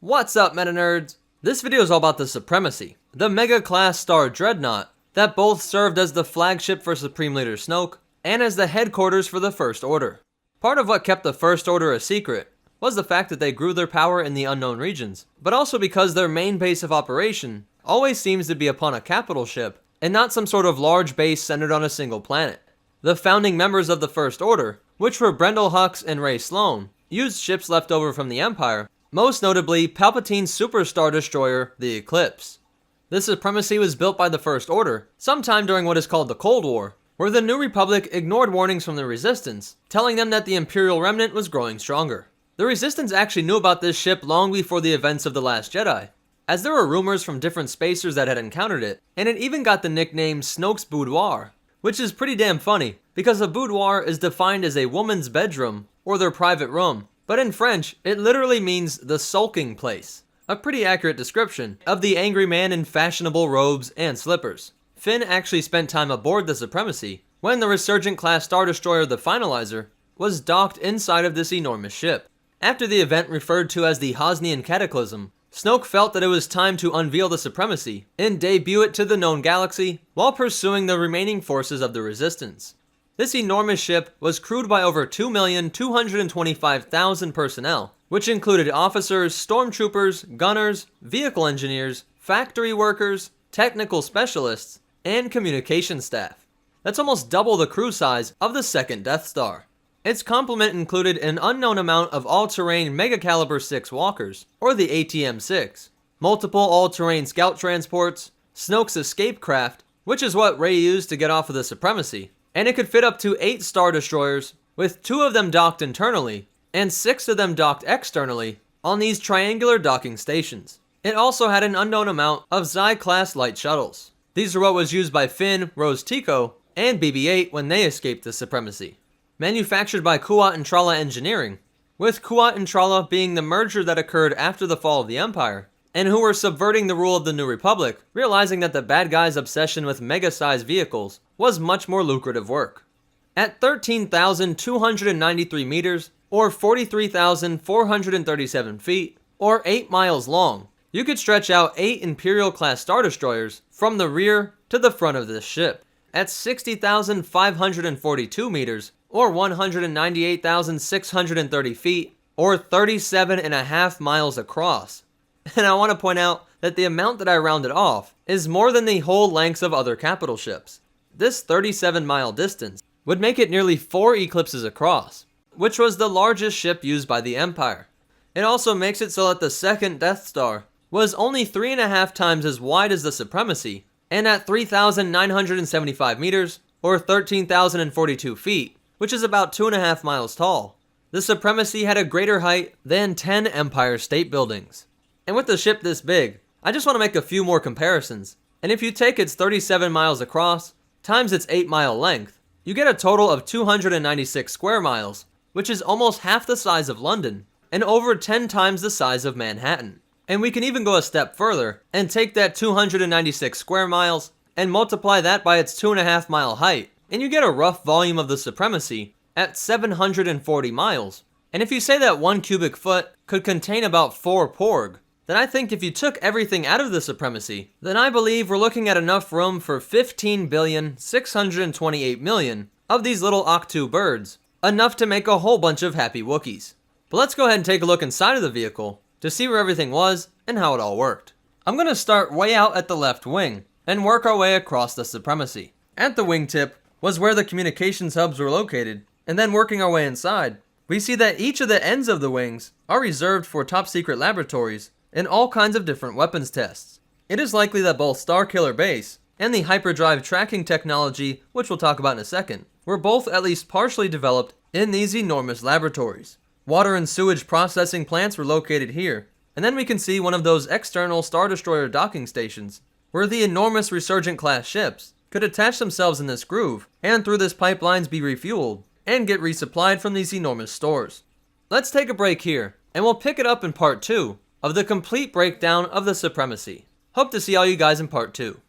What's up, meta nerds? This video is all about the Supremacy, the mega class star dreadnought that both served as the flagship for Supreme Leader Snoke and as the headquarters for the First Order. Part of what kept the First Order a secret was the fact that they grew their power in the unknown regions, but also because their main base of operation always seems to be upon a capital ship and not some sort of large base centered on a single planet. The founding members of the First Order, which were Brendel Hux and Ray Sloan, used ships left over from the Empire, most notably Palpatine's Super Star Destroyer, the Eclipse. The Supremacy was built by the First Order sometime during what is called the Cold War, where the New Republic ignored warnings from the Resistance, telling them that the Imperial Remnant was growing stronger. The Resistance actually knew about this ship long before the events of The Last Jedi, as there were rumors from different spacers that had encountered it, and it even got the nickname Snoke's Boudoir, which is pretty damn funny, because a boudoir is defined as a woman's bedroom, or their private room, but in French, it literally means the sulking place. A pretty accurate description of the angry man in fashionable robes and slippers. Finn actually spent time aboard the Supremacy when the resurgent class Star Destroyer the Finalizer was docked inside of this enormous ship. After the event referred to as the Hosnian Cataclysm, Snoke felt that it was time to unveil the Supremacy and debut it to the known galaxy while pursuing the remaining forces of the Resistance. This enormous ship was crewed by over 2,225,000 personnel, which included officers, stormtroopers, gunners, vehicle engineers, factory workers, technical specialists, and communication staff. That's almost double the crew size of the second Death Star. Its complement included an unknown amount of all-terrain Mega Caliber 6 walkers, or the ATM-6, multiple all-terrain scout transports, Snoke's escape craft, which is what Rey used to get off of the Supremacy, and it could fit up to 8 Star Destroyers, with 2 of them docked internally, and 6 of them docked externally, on these triangular docking stations. It also had an unknown amount of Xi-class light shuttles. These are what was used by Finn, Rose Tico, and BB-8 when they escaped the Supremacy. Manufactured by Kuat and Trala Engineering, with Kuat and Trala being the merger that occurred after the fall of the Empire, and who were subverting the rule of the New Republic, realizing that the bad guys' obsession with mega-sized vehicles was much more lucrative work. At 13,293 meters, or 43,437 feet, or 8 miles long, you could stretch out 8 Imperial-class Star Destroyers from the rear to the front of this ship. At 60,542 meters, or 198,630 feet, or 37.5 miles across. And I want to point out that the amount that I rounded off is more than the whole lengths of other capital ships. This 37-mile distance would make it nearly 4 eclipses across, which was the largest ship used by the Empire. It also makes it so that the second Death Star was only 3.5 times as wide as the Supremacy, and at 3,975 meters, or 13,042 feet, which is about 2.5 miles tall, the Supremacy had a greater height than 10 Empire State Buildings. And with a ship this big, I just want to make a few more comparisons. And if you take its 37 miles across, times its 8-mile length, you get a total of 296 square miles, which is almost half the size of London, and over 10 times the size of Manhattan. And we can even go a step further, and take that 296 square miles, and multiply that by its 2.5-mile height, and you get a rough volume of the Supremacy at 740 miles. And if you say that 1 cubic foot could contain about 4 porg, then I think if you took everything out of the Supremacy, then I believe we're looking at enough room for 15,628,000,000 of these little Octu birds, enough to make a whole bunch of happy Wookiees. But let's go ahead and take a look inside of the vehicle to see where everything was and how it all worked. I'm going to start way out at the left wing and work our way across the Supremacy. At the wingtip was where the communications hubs were located, and then working our way inside, we see that each of the ends of the wings are reserved for top secret laboratories and all kinds of different weapons tests. It is likely that both Starkiller Base and the hyperdrive tracking technology, which we'll talk about in a second, were both at least partially developed in these enormous laboratories. Water and sewage processing plants were located here, and then we can see one of those external Star Destroyer docking stations, where the enormous Resurgent class ships could attach themselves in this groove, and through this pipelines be refueled, and get resupplied from these enormous stores. Let's take a break here, and we'll pick it up in part 2 of the complete breakdown of the Supremacy. Hope to see all you guys in part 2.